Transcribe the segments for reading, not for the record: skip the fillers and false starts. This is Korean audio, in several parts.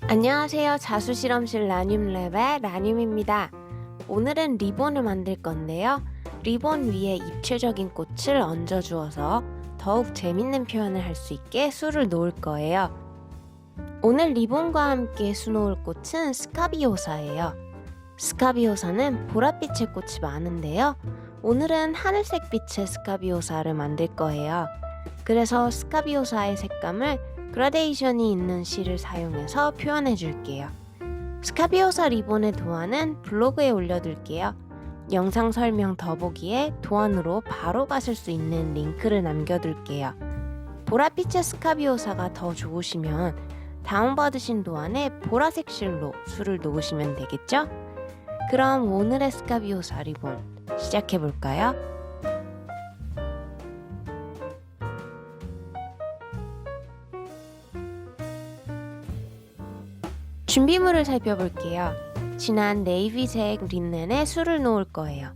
안녕하세요. 자수실험실 라늄랩의 라늄입니다. 오늘은 리본을 만들 건데요. 리본 위에 입체적인 꽃을 얹어 주어서 더욱 재밌는 표현을 할 수 있게 수를 놓을 거예요. 오늘 리본과 함께 수 놓을 꽃은 스카비오사예요. 스카비오사는 보랏빛의 꽃이 많은데요. 오늘은 하늘색 빛의 스카비오사를 만들 거예요. 그래서 스카비오사의 색감을 그라데이션이 있는 실을 사용해서 표현해 줄게요. 스카비오사 리본의 도안은 블로그에 올려둘게요. 영상 설명 더보기에 도안으로 바로 가실 수 있는 링크를 남겨둘게요. 보랏빛의 스카비오사가 더 좋으시면 다운받으신 도안에 보라색 실로 수를 놓으시면 되겠죠? 그럼 오늘의 스카비오사 리본 시작해 볼까요? 준비물을 살펴볼게요. 진한 네이비색 린넨에 수를 놓을 거예요.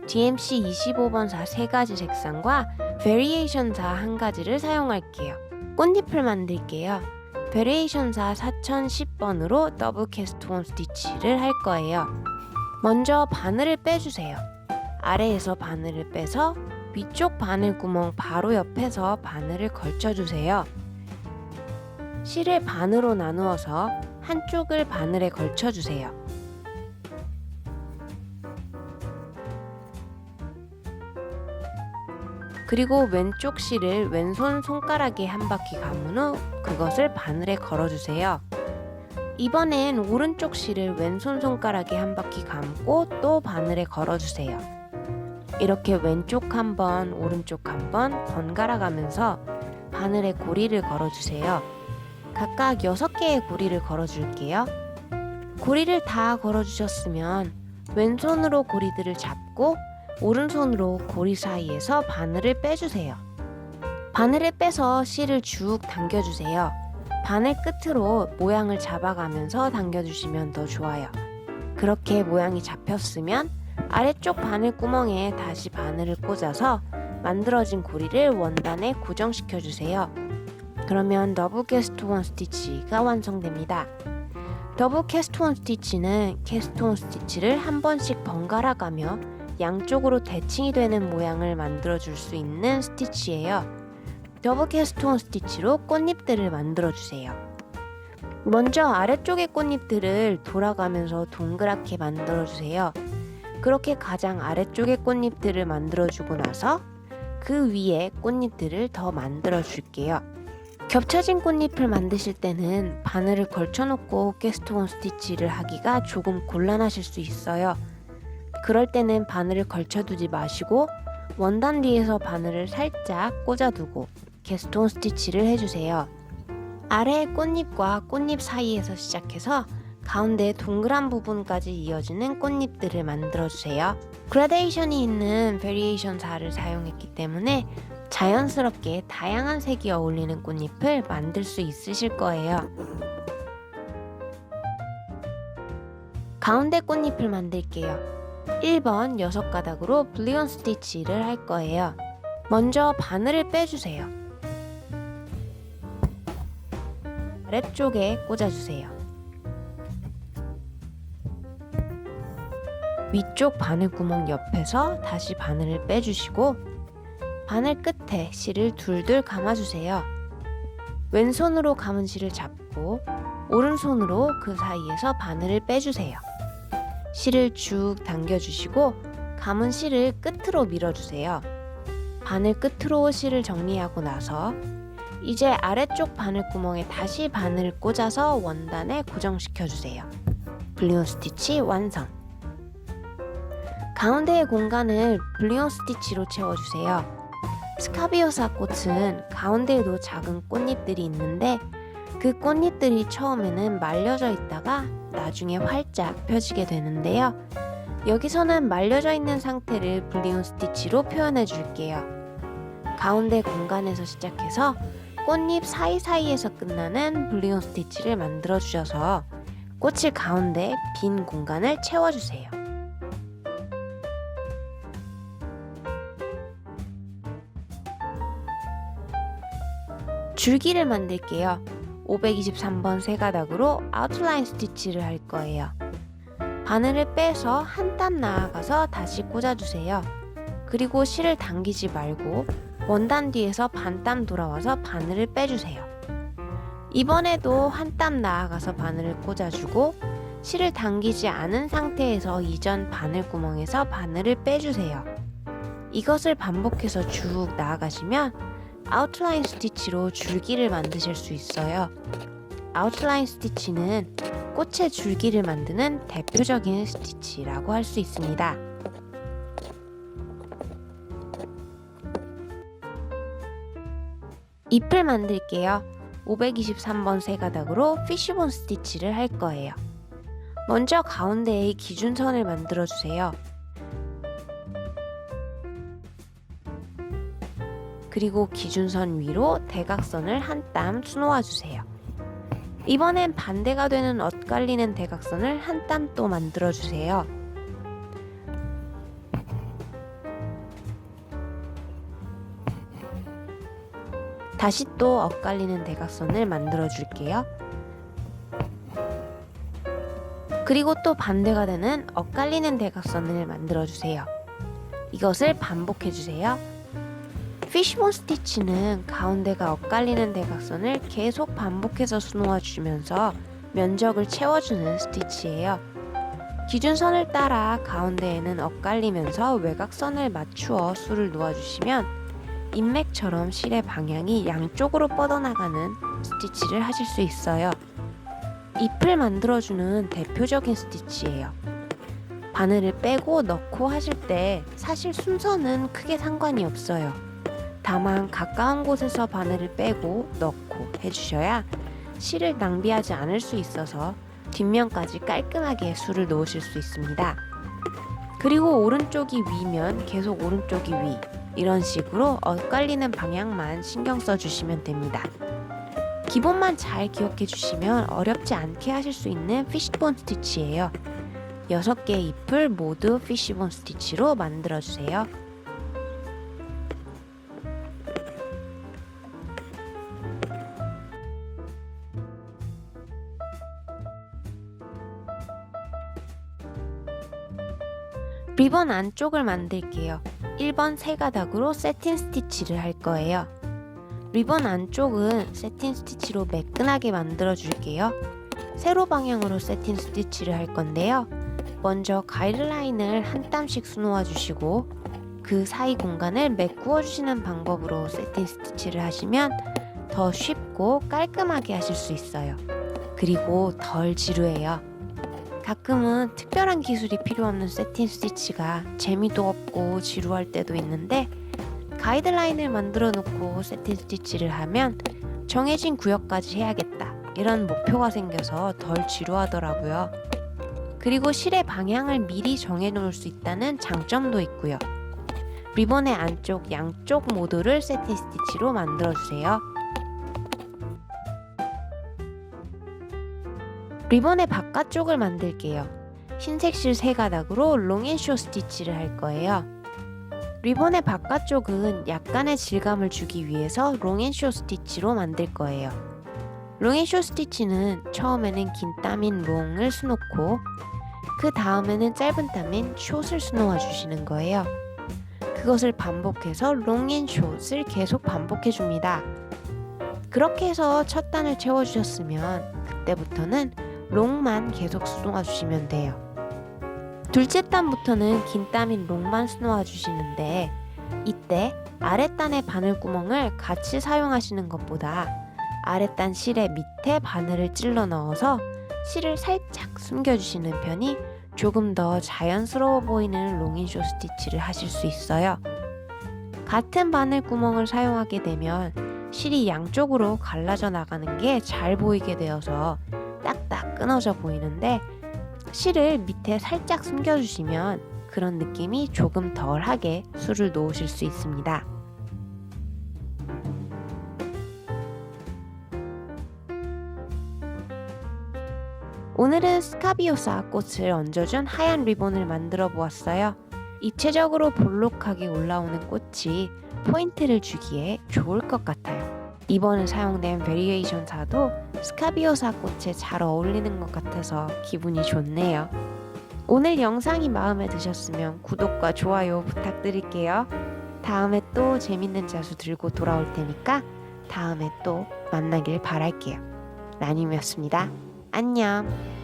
DMC 25번사 3가지 색상과 베리에이션사 1가지를 사용할게요. 꽃잎을 만들게요. 베리에이션사 4010번으로 더블 캐스트온 스티치를 할 거예요. 먼저 바늘을 빼주세요. 아래에서 바늘을 빼서 위쪽 바늘 구멍 바로 옆에서 바늘을 걸쳐주세요. 실을 반으로 나누어서 한쪽을 바늘에 걸쳐주세요. 그리고 왼쪽 실을 왼손 손가락에 한 바퀴 감은 후 그것을 바늘에 걸어주세요. 이번엔 오른쪽 실을 왼손 손가락에 한 바퀴 감고 또 바늘에 걸어주세요. 이렇게 왼쪽 한 번, 오른쪽 한 번 번갈아 가면서 바늘에 고리를 걸어주세요. 각각 6개의 고리를 걸어줄게요. 고리를 다 걸어주셨으면 왼손으로 고리들을 잡고 오른손으로 고리 사이에서 바늘을 빼주세요. 바늘을 빼서 실을 쭉 당겨주세요. 바늘 끝으로 모양을 잡아가면서 당겨주시면 더 좋아요. 그렇게 모양이 잡혔으면 아래쪽 바늘 구멍에 다시 바늘을 꽂아서 만들어진 고리를 원단에 고정시켜주세요. 그러면 더블 캐스트온 스티치가 완성됩니다. 더블 캐스트온 스티치는 캐스트온 스티치를 한 번씩 번갈아 가며 양쪽으로 대칭이 되는 모양을 만들어 줄 수 있는 스티치예요. 더블 캐스트온 스티치로 꽃잎들을 만들어 주세요. 먼저 아래쪽의 꽃잎들을 돌아가면서 동그랗게 만들어 주세요. 그렇게 가장 아래쪽의 꽃잎들을 만들어 주고 나서 그 위에 꽃잎들을 더 만들어 줄게요. 겹쳐진 꽃잎을 만드실 때는 바늘을 걸쳐놓고 캐스트온 스티치를 하기가 조금 곤란하실 수 있어요. 그럴 때는 바늘을 걸쳐두지 마시고 원단 뒤에서 바늘을 살짝 꽂아두고 캐스트온 스티치를 해주세요. 아래의 꽃잎과 꽃잎 사이에서 시작해서 가운데 동그란 부분까지 이어지는 꽃잎들을 만들어주세요. 그라데이션이 있는 베리에이션 사를 사용했기 때문에 자연스럽게 다양한 색이 어울리는 꽃잎을 만들 수 있으실 거예요. 가운데 꽃잎을 만들게요. 1번 6가닥으로 블리온 스티치를 할 거예요. 먼저 바늘을 빼주세요. 아래쪽에 꽂아주세요. 위쪽 바늘 구멍 옆에서 다시 바늘을 빼주시고 바늘 끝에 실을 둘둘 감아주세요. 왼손으로 감은 실을 잡고 오른손으로 그 사이에서 바늘을 빼주세요. 실을 쭉 당겨주시고 감은 실을 끝으로 밀어주세요. 바늘 끝으로 실을 정리하고 나서 이제 아래쪽 바늘 구멍에 다시 바늘을 꽂아서 원단에 고정시켜주세요. 블리온 스티치 완성! 가운데의 공간을 블리온 스티치로 채워주세요. 스카비오사 꽃은 가운데에도 작은 꽃잎들이 있는데 그 꽃잎들이 처음에는 말려져 있다가 나중에 활짝 펴지게 되는데요. 여기서는 말려져 있는 상태를 블리온 스티치로 표현해 줄게요. 가운데 공간에서 시작해서 꽃잎 사이사이에서 끝나는 블리온 스티치를 만들어 주셔서 꽃을 가운데 빈 공간을 채워주세요. 줄기를 만들게요. 523번 세 가닥으로 아웃라인 스티치를 할 거예요. 바늘을 빼서 한 땀 나아가서 다시 꽂아주세요. 그리고 실을 당기지 말고 원단 뒤에서 반 땀 돌아와서 바늘을 빼주세요. 이번에도 한 땀 나아가서 바늘을 꽂아주고 실을 당기지 않은 상태에서 이전 바늘 구멍에서 바늘을 빼주세요. 이것을 반복해서 쭉 나아가시면 아웃라인 스티치로 줄기를 만드실 수 있어요. 아웃라인 스티치는 꽃의 줄기를 만드는 대표적인 스티치라고 할 수 있습니다. 잎을 만들게요. 523번 세 가닥으로 피쉬본 스티치를 할 거예요. 먼저 가운데에 기준선을 만들어 주세요. 그리고 기준선 위로 대각선을 한 땀 수놓아 주세요. 이번엔 반대가 되는 엇갈리는 대각선을 한 땀 또 만들어 주세요. 다시 또 엇갈리는 대각선을 만들어 줄게요. 그리고 또 반대가 되는 엇갈리는 대각선을 만들어 주세요. 이것을 반복해 주세요. 피쉬본 스티치는 가운데가 엇갈리는 대각선을 계속 반복해서 수놓아 주면서 면적을 채워주는 스티치예요. 기준선을 따라 가운데에는 엇갈리면서 외곽선을 맞추어 수를 놓아주시면 인맥처럼 실의 방향이 양쪽으로 뻗어나가는 스티치를 하실 수 있어요. 잎을 만들어주는 대표적인 스티치예요. 바늘을 빼고 넣고 하실 때 사실 순서는 크게 상관이 없어요. 다만 가까운 곳에서 바늘을 빼고 넣고 해주셔야 실을 낭비하지 않을 수 있어서 뒷면까지 깔끔하게 수를 놓으실 수 있습니다. 그리고 오른쪽이 위면 계속 오른쪽이 위, 이런 식으로 엇갈리는 방향만 신경 써주시면 됩니다. 기본만 잘 기억해 주시면 어렵지 않게 하실 수 있는 피쉬본 스티치예요. 6개의 잎을 모두 피쉬본 스티치로 만들어 주세요. 리본 안쪽을 만들게요. 1번 세 가닥으로 세틴 스티치를 할 거예요. 리본 안쪽은 세틴 스티치로 매끈하게 만들어 줄게요. 세로 방향으로 세틴 스티치를 할 건데요. 먼저 가이드라인을 한 땀씩 수놓아 주시고 그 사이 공간을 메꾸어 주시는 방법으로 세틴 스티치를 하시면 더 쉽고 깔끔하게 하실 수 있어요. 그리고 덜 지루해요. 가끔은 특별한 기술이 필요 없는 세틴 스티치가 재미도 없고 지루할 때도 있는데 가이드라인을 만들어 놓고 세틴 스티치를 하면 정해진 구역까지 해야겠다 이런 목표가 생겨서 덜 지루하더라고요. 그리고 실의 방향을 미리 정해 놓을 수 있다는 장점도 있고요. 리본의 안쪽 양쪽 모두를 세틴 스티치로 만들어 주세요. 리본의 바깥쪽을 만들게요. 흰색 실 3가닥으로 롱앤쇼 스티치를 할 거예요. 리본의 바깥쪽은 약간의 질감을 주기 위해서 롱앤쇼 스티치로 만들 거예요. 롱앤쇼 스티치는 처음에는 긴 땀인 롱을 수놓고 그 다음에는 짧은 땀인 숏을 수놓아 주시는 거예요. 그것을 반복해서 롱앤숏을 계속 반복해 줍니다. 그렇게 해서 첫 단을 채워주셨으면 그때부터는 롱만 계속 수놓아 주시면 돼요. 둘째 단부터는 긴 땀인 롱만 수놓아 주시는데 이때 아랫단의 바늘구멍을 같이 사용하시는 것보다 아랫단 실의 밑에 바늘을 찔러 넣어서 실을 살짝 숨겨주시는 편이 조금 더 자연스러워 보이는 롱앤쇼 스티치를 하실 수 있어요. 같은 바늘구멍을 사용하게 되면 실이 양쪽으로 갈라져 나가는 게 잘 보이게 되어서 딱딱 끊어져 보이는데 실을 밑에 살짝 숨겨주시면 그런 느낌이 조금 덜하게 수를 놓으실 수 있습니다. 오늘은 스카비오사 꽃을 얹어준 하얀 리본을 만들어 보았어요. 입체적으로 볼록하게 올라오는 꽃이 포인트를 주기에 좋을 것 같아요. 이번에 사용된 베리에이션사도 스카비오사 꽃에 잘 어울리는 것 같아서 기분이 좋네요. 오늘 영상이 마음에 드셨으면 구독과 좋아요 부탁드릴게요. 다음에 또 재밌는 자수 들고 돌아올 테니까 다음에 또 만나길 바랄게요. 라님이었습니다. 안녕.